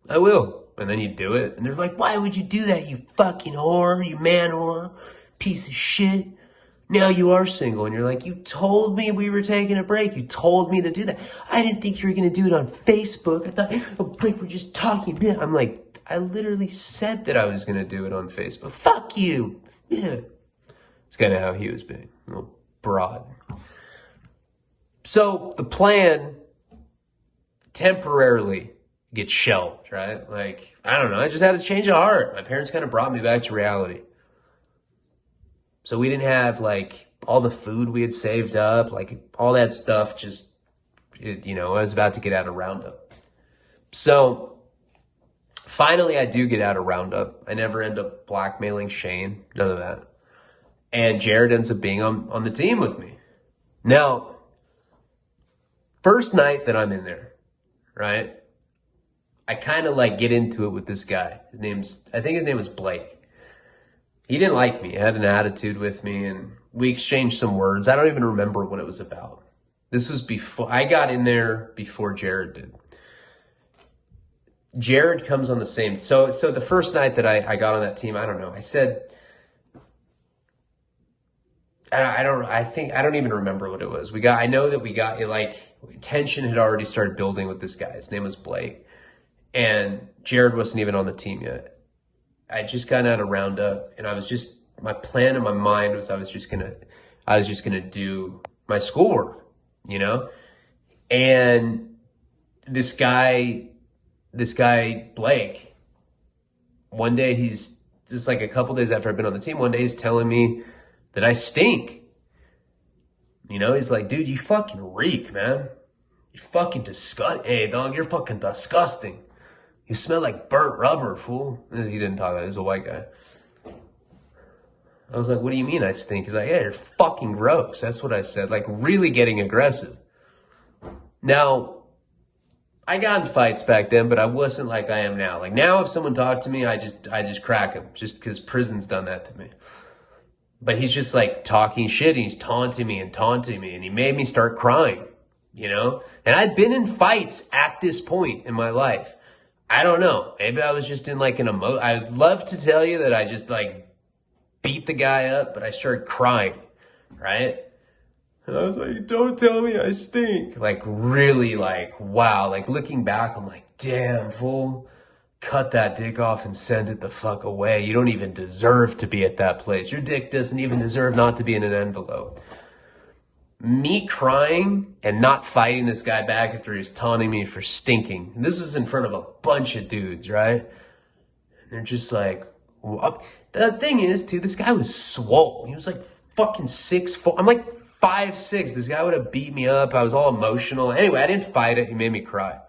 I will. And then you do it. And they're like, why would you do that, you fucking whore, you man whore, piece of shit. Now you are single. And you're like, you told me we were taking a break. You told me to do that. I didn't think you were going to do it on Facebook. I thought, oh, break, we're just talking. Yeah. I'm like, I literally said that I was going to do it on Facebook. Fuck you. Yeah. It's kind of how he was being, a little broad. So the plan temporarily gets shelved, right? Like, I don't know. I just had a change of heart. My parents kind of brought me back to reality. So we didn't have like all the food we had saved up, like all that stuff just, I was about to get out of Roundup. So finally I do get out of Roundup. I never end up blackmailing Shane, none of that. And Jared ends up being on the team with me. Now, first night that I'm in there, right? I kind of like get into it with this guy. I think his name was Blake. He didn't like me. He had an attitude with me and we exchanged some words. I don't even remember what it was about. This was before, I got in there before Jared did. Jared comes on the same, so the first night that I got on that team, I don't know, I said, I don't even remember what it was. I know that we got, like, tension had already started building with this guy. His name was Blake. And Jared wasn't even on the team yet. I just got out of Roundup and my plan in my mind was I was just gonna do my schoolwork, And this guy Blake, one day he's just like a couple days after I've been on the team, one day he's telling me that I stink. He's like, dude, you fucking reek, man. You fucking disgust. Hey, dog, you're fucking disgusting. You smell like burnt rubber, fool. He didn't talk like that. He was a white guy. I was like, what do you mean I stink? He's like, yeah, you're fucking gross. That's what I said. Like, really getting aggressive. Now, I got in fights back then, but I wasn't like I am now. Like, now if someone talked to me, I just crack him. Just because prison's done that to me. But he's just like talking shit and he's taunting me. And he made me start crying, And I'd been in fights at this point in my life. I don't know. Maybe I was just in like I'd love to tell you that I just like beat the guy up, but I started crying, right? And I was like, don't tell me I stink. Like really like, wow. Like looking back, I'm like, damn, fool. Cut that dick off and send it the fuck away. You don't even deserve to be at that place. Your dick doesn't even deserve not to be in an envelope. Me crying and not fighting this guy back after he was taunting me for stinking. And this is in front of a bunch of dudes, right? And they're just like, well, the thing is, too, this guy was swole. He was like fucking 6'4". I'm like 5'6". This guy would have beat me up. I was all emotional. Anyway, I didn't fight it. He made me cry.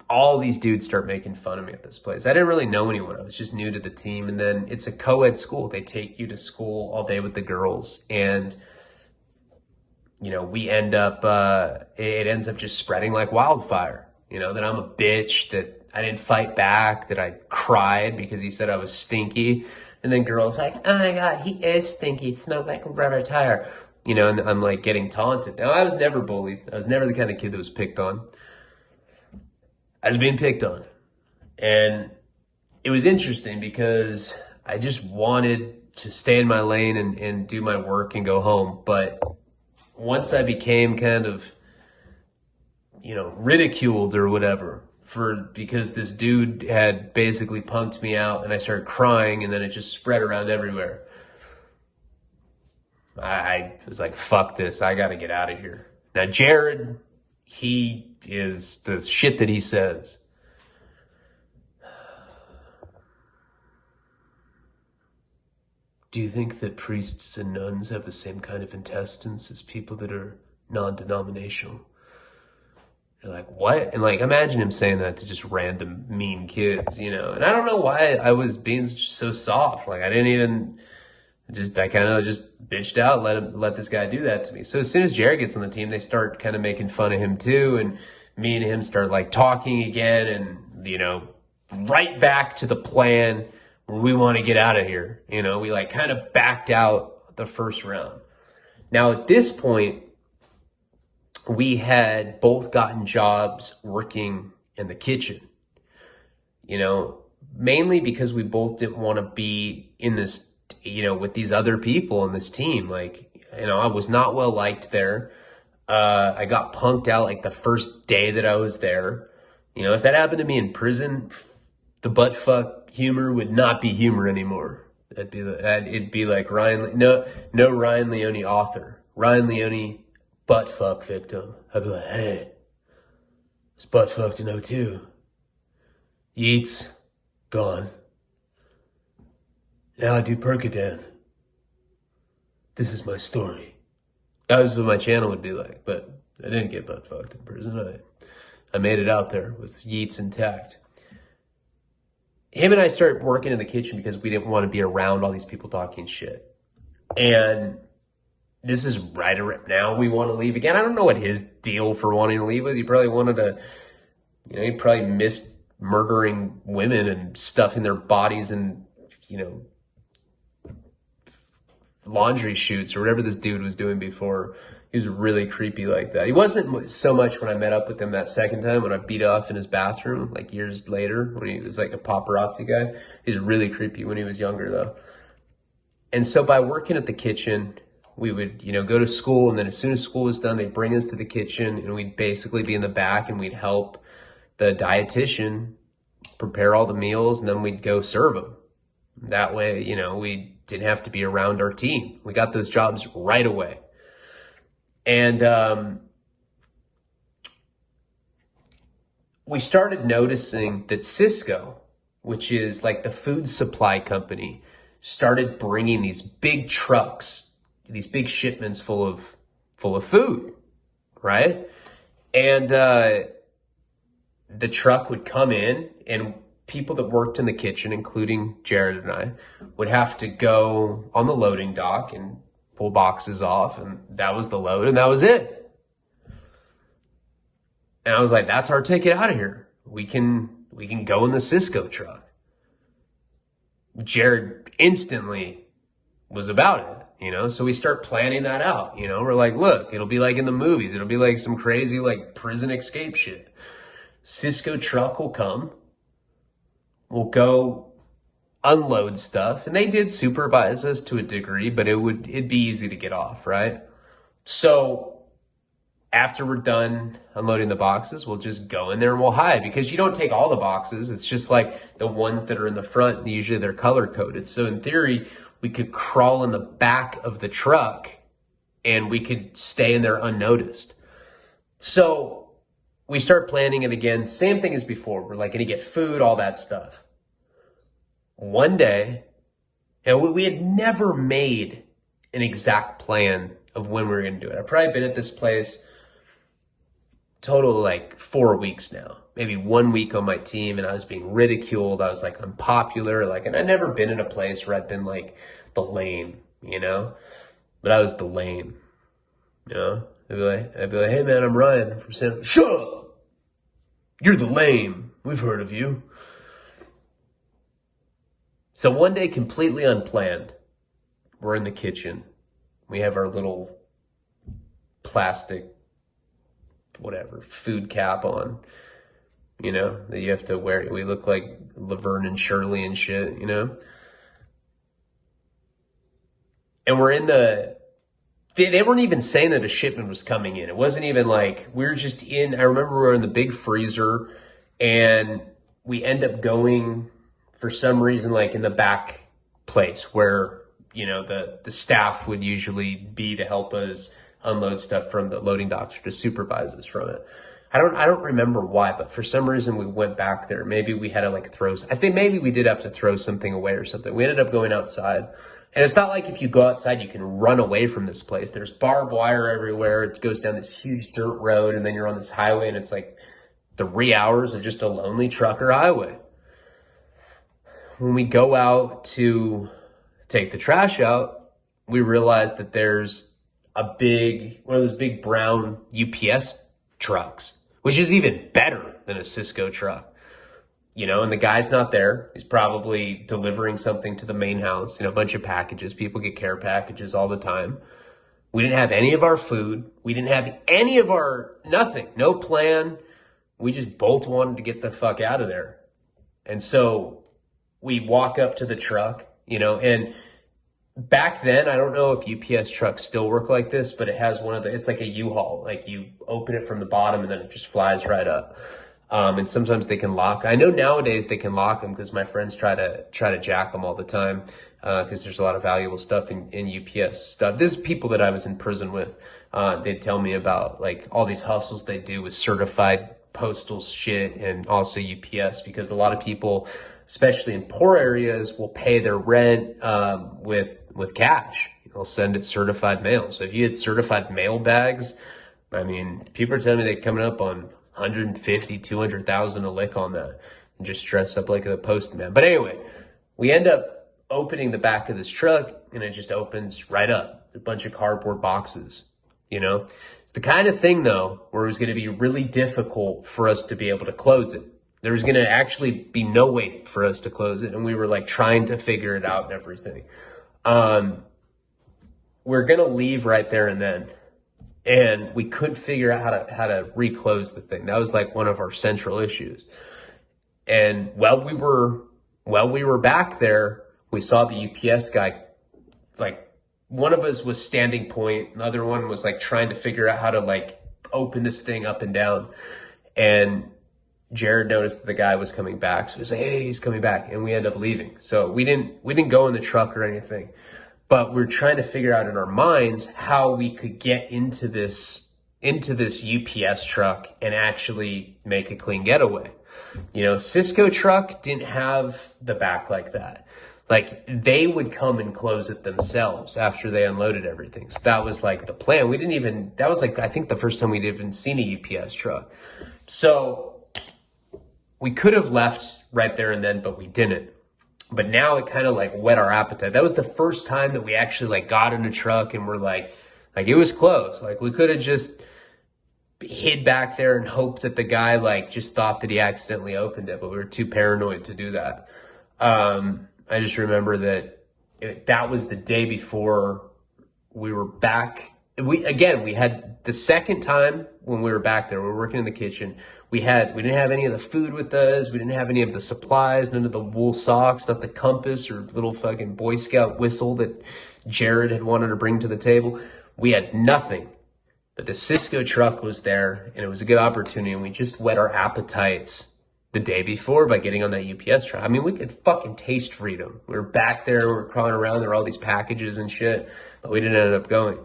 All these dudes start making fun of me at this place. I didn't really know anyone. I was just new to the team. And then it's a co-ed school. They take you to school all day with the girls. And, we end up, it ends up just spreading like wildfire. That I'm a bitch, that I didn't fight back, that I cried because he said I was stinky. And then girls like, oh my God, he is stinky. He smells like a rubber tire. And I'm like getting taunted. Now, I was never bullied. I was never the kind of kid that was picked on. I was being picked on. And it was interesting because I just wanted to stay in my lane and do my work and go home. But once I became kind of, ridiculed or whatever because this dude had basically punked me out and I started crying and then it just spread around everywhere. I was like, fuck this. I got to get out of here. Now, Jared, he is the shit that he says. do you think that priests and nuns have the same kind of intestines as people that are non-denominational? You're like, what? And like, imagine him saying that to just random mean kids, you know? And I don't know why I was being so soft. Like, I didn't even, I kind of just bitched out, let this guy do that to me. So as soon as Jared gets on the team, they start kind of making fun of him too. And me and him start like talking again, and, you know, right back to the plan where we want to get out of here. You know, we like kind of backed out the first round. Now at this point, we had both gotten jobs working in the kitchen, you know, mainly because we both didn't want to be in this, you know, with these other people in this team. Like, you know, I was not well liked there. I got punked out like the first day that I was there. You know, if that happened to me in prison, the butt fuck humor would not be humor anymore. It'd be like no Ryan Leone author. Ryan Leone butt fuck victim. I'd be like, hey, it's butt fucked in '02. Yeats, gone. Now I do Percodan. This is my story. That was what my channel would be like, but I didn't get butt fucked in prison. I made it out there with Yeats intact. Him and I started working in the kitchen because we didn't want to be around all these people talking shit. And this is right around now we want to leave again. I don't know what his deal for wanting to leave was. He probably wanted to, you know, he probably missed murdering women and stuffing their bodies in, you know, laundry chutes or whatever this dude was doing before. He was really creepy like that. He wasn't so much when I met up with him that second time when I beat off in his bathroom, like years later, when he was like a paparazzi guy. He was really creepy when he was younger though. And so by working at the kitchen, we would, you know, go to school, and then as soon as school was done, they'd bring us to the kitchen, and we'd basically be in the back, and we'd help the dietitian prepare all the meals, and then we'd go serve them. That way, you know, we didn't have to be around our team. We got those jobs right away. And we started noticing that Cisco, which is like the food supply company, started bringing these big trucks, these big shipments full of food, right? And the truck would come in, and people that worked in the kitchen, including Jared and I, would have to go on the loading dock and pull boxes off, and that was the load, and that was it. And I was like, that's our ticket out of here. We can go in the Cisco truck. Jared instantly was about it, you know? So we start planning that out, you know? We're like, look, it'll be like in the movies. It'll be like some crazy like prison escape shit. Cisco truck will come. We'll go unload stuff. And they did supervise us to a degree, but it'd be easy to get off, right? So after we're done unloading the boxes, we'll just go in there and we'll hide, because you don't take all the boxes. It's just like the ones that are in the front, usually they're color coded. So in theory, we could crawl in the back of the truck and we could stay in there unnoticed. So we start planning it again. Same thing as before. We're like going to get food, all that stuff. One day, and we had never made an exact plan of when we were going to do it. I've probably been at this place total like 4 weeks now, maybe 1 week on my team, and I was being ridiculed. I was like unpopular, like, and I'd never been in a place where I'd been like the lame, you know, but I was the lame, you know. I'd be like, hey man, I'm Ryan from San. Shut up! You're the lame. We've heard of you. So one day, completely unplanned, we're in the kitchen. We have our little plastic, whatever, food cap on, you know, that you have to wear. We look like Laverne and Shirley and shit, you know? And we're in they weren't even saying that a shipment was coming in. It wasn't even like, we were just in, I remember we were in the big freezer, and we end up going, for some reason, like in the back place where, you know, the staff would usually be to help us unload stuff from the loading docks or to supervise us from it. I don't remember why, but for some reason we went back there. Maybe we had to like I think maybe we did have to throw something away or something. We ended up going outside. And it's not like if you go outside, you can run away from this place. There's barbed wire everywhere. It goes down this huge dirt road, and then you're on this highway, and it's like 3 hours of just a lonely trucker highway. When we go out to take the trash out, we realize that there's one of those big brown UPS trucks, which is even better than a Cisco truck. And the guy's not there. He's probably delivering something to the main house, a bunch of packages. People get care packages all the time. We didn't have any of our food. We didn't have any of nothing, no plan. We just both wanted to get the fuck out of there. And so we walk up to the truck, and back then, I don't know if UPS trucks still work like this, but it has it's like a U-Haul. Like you open it from the bottom and then it just flies right up. And sometimes they can lock. I know nowadays they can lock them because my friends try to jack them all the time because there's a lot of valuable stuff in UPS stuff. This is people that I was in prison with. They'd tell me about like all these hustles they do with certified postal shit and also UPS, because a lot of people, especially in poor areas, will pay their rent with cash. They'll send it certified mail. So if you had certified mail bags, I mean, people are telling me they're coming up on 150, 200,000 a lick on that, and just dress up like a postman. But anyway, we end up opening the back of this truck, and it just opens right up. A bunch of cardboard boxes, It's the kind of thing, though, where it was going to be really difficult for us to be able to close it. There was going to actually be no way for us to close it, and we were like trying to figure it out and everything. We're going to leave right there and then. And we couldn't figure out how to reclose the thing. That was like one of our central issues. And while we were back there, we saw the UPS guy, like one of us was standing point, another one was like trying to figure out how to like open this thing up and down. And Jared noticed that the guy was coming back. So he was like, hey, he's coming back. And we ended up leaving. So we didn't go in the truck or anything. But we're trying to figure out in our minds how we could get into this UPS truck and actually make a clean getaway. Cisco truck didn't have the back like that. Like they would come and close it themselves after they unloaded everything. So that was like the plan. That was like, I think the first time we'd even seen a UPS truck. So we could have left right there and then, but we didn't. But now it kind of like whet our appetite. That was the first time that we actually like got in a truck and we're like it was close. Like we could have just hid back there and hoped that the guy like just thought that he accidentally opened it, but we were too paranoid to do that. I just remember that was the day before we were back. We had the second time when we were back there, we were working in the kitchen. We didn't have any of the food with us. We didn't have any of the supplies, none of the wool socks, not the compass or little fucking Boy Scout whistle that Jared had wanted to bring to the table. We had nothing, but the Cisco truck was there and it was a good opportunity. And we just whet our appetites the day before by getting on that UPS truck. I mean, we could fucking taste freedom. We were back there, we were crawling around, there were all these packages and shit, but we didn't end up going.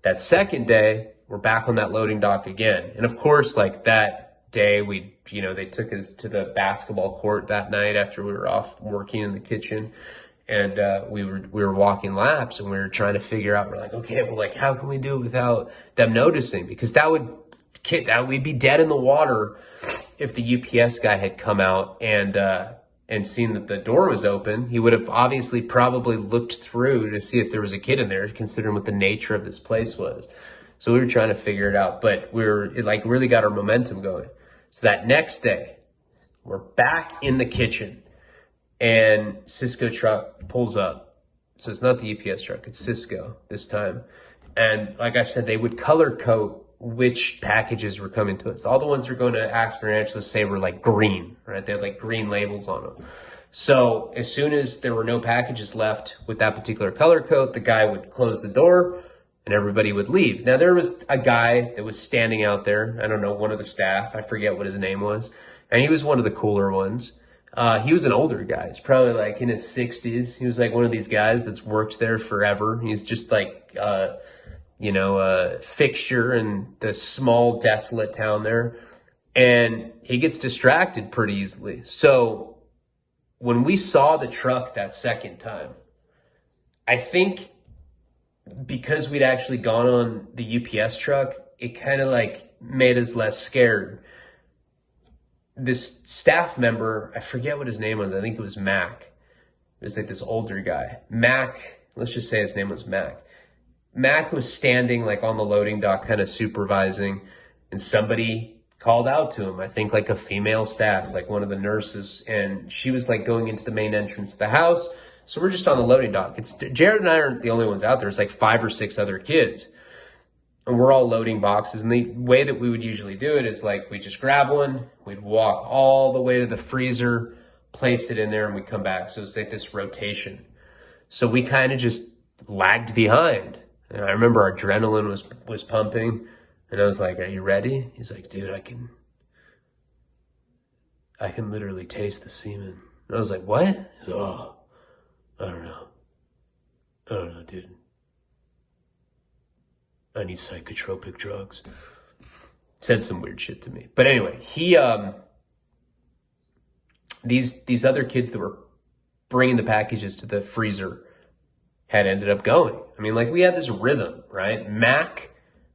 That second day, we're back on that loading dock again. And of course, like that day, they took us to the basketball court that night after we were off working in the kitchen. And we were walking laps and we were trying to figure out, we're like, okay, well, like, how can we do it without them noticing? Because we'd be dead in the water if the UPS guy had come out and seen that the door was open. He would have obviously probably looked through to see if there was a kid in there, considering what the nature of this place was. So we were trying to figure it out, but it really got our momentum going. So that next day, we're back in the kitchen and Cisco truck pulls up. So it's not the UPS truck, it's Cisco this time. And like I said, they would color code which packages were coming to us. All the ones that were going to Aspen Ranch, let's say, were like green, right? They had like green labels on them. So as soon as there were no packages left with that particular color code, the guy would close the door and everybody would leave. Now there was a guy that was standing out there. I don't know, one of the staff, I forget what his name was. And he was one of the cooler ones. He was an older guy. He's probably like in his 60s. He was like one of these guys that's worked there forever. He's just like, a fixture in the small, desolate town there. And he gets distracted pretty easily. So when we saw the truck that second time, I think because we'd actually gone on the UPS truck, it kind of like made us less scared. This staff member, I forget what his name was. I think it was Mac. It was like this older guy. Mac, let's just say his name was Mac. Mac was standing like on the loading dock, kind of supervising, and somebody called out to him. I think like a female staff, like one of the nurses, and she was like going into the main entrance of the house. So we're just on the loading dock. It's Jared and I aren't the only ones out there. It's like 5 or 6 other kids. And we're all loading boxes. And the way that we would usually do it is like we just grab one, we'd walk all the way to the freezer, place it in there, and we come back. So it's like this rotation. So we kind of just lagged behind. And I remember our adrenaline was pumping. And I was like, "Are you ready?" He's like, "Dude, I can literally taste the semen." And I was like, "What?" "Oh, I don't know, dude. I need psychotropic drugs." Said some weird shit to me. But anyway, he, these other kids that were bringing the packages to the freezer had ended up going. I mean, like we had this rhythm, right? Mac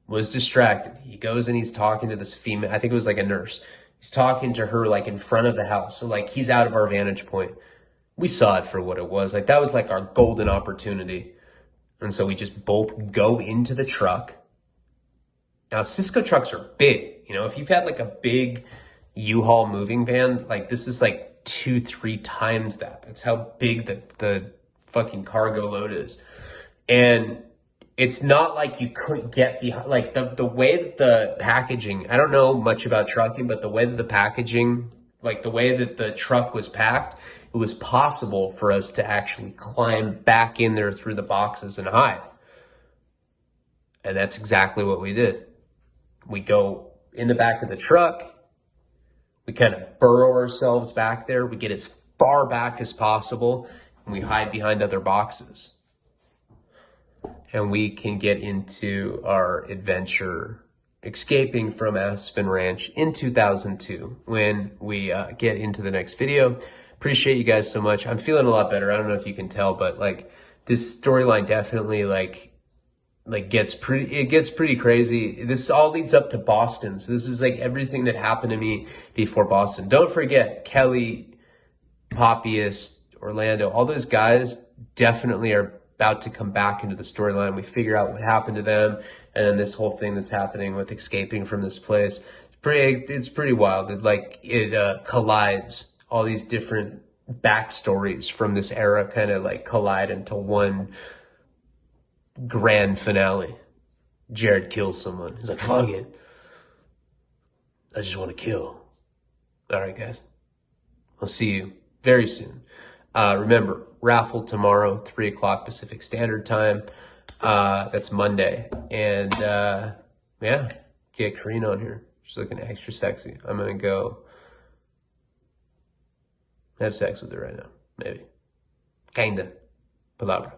was distracted. He goes and he's talking to this female, I think it was like a nurse. He's talking to her like in front of the house. So like he's out of our vantage point. We saw it for what it was. Like that was like our golden opportunity. And so we just both go into the truck. Now Cisco trucks are big. You know, if you've had like a big U-Haul moving van, like this is like 2-3 times that. That's how big the fucking cargo load is. And it's not like you couldn't get behind, like the way that the packaging, I don't know much about trucking, but the way that the packaging, like the way that the truck was packed, it was possible for us to actually climb back in there through the boxes and hide. And that's exactly what we did. We go in the back of the truck, we kind of burrow ourselves back there, we get as far back as possible, and we hide behind other boxes. And we can get into our adventure escaping from Aspen Ranch in 2002 when we get into the next video. Appreciate you guys so much. I'm feeling a lot better. I don't know if you can tell, but like this storyline definitely like gets pretty crazy. This all leads up to Boston. So this is like everything that happened to me before Boston. Don't forget Kelly, Poppius, Orlando, all those guys definitely are about to come back into the storyline. We figure out what happened to them, and then this whole thing that's happening with escaping from this place. It's pretty wild. It collides. All these different backstories from this era kind of like collide into one grand finale. Jared kills someone. He's like, "Fuck it. I just want to kill." All right, guys. I'll see you very soon. Remember, raffle tomorrow, 3 o'clock Pacific Standard Time. That's Monday. And yeah, get Karina on here. She's looking extra sexy. I'm going to go have sex with her right now. Maybe. Kinda. Palabra.